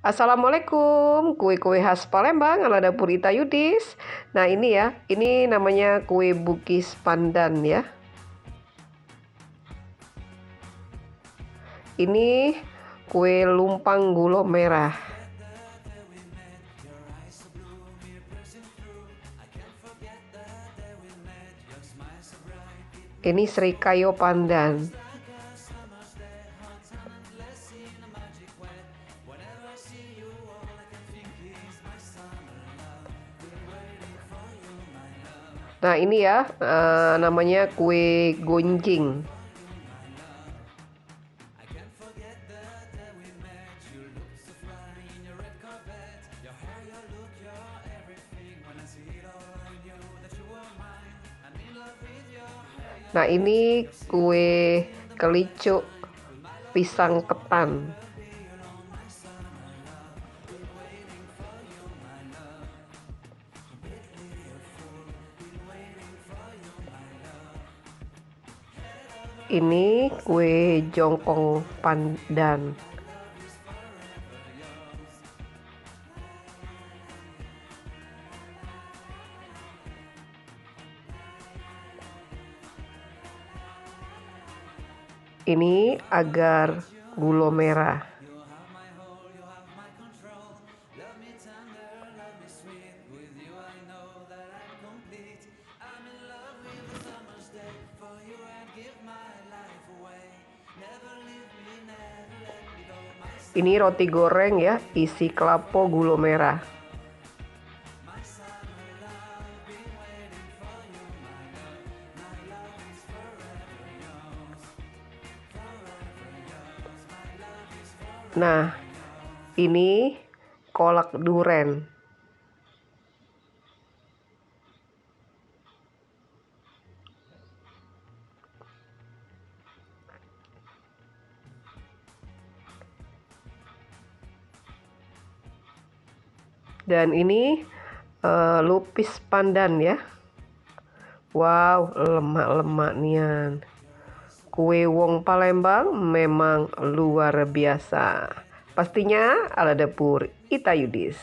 Assalamualaikum, kue-kue khas Palembang ala dapur Ita Yudis. Nah ini ya, ini namanya kue Bugis Pandan ya. Ini kue lumpang gula merah. Ini serikayo pandan. Nah ini ya, namanya kue gonjing. Nah ini kue kelicuk pisang ketan. Ini kue jongkong pandan. Ini agar gula merah. Ini roti goreng ya, isi kelapa gula merah. Nah, ini kolak duren. Dan ini lupis pandan ya. Wow, lemak-lemak nian. Kue wong Palembang memang luar biasa. Pastinya ala dapur Ita Yudis.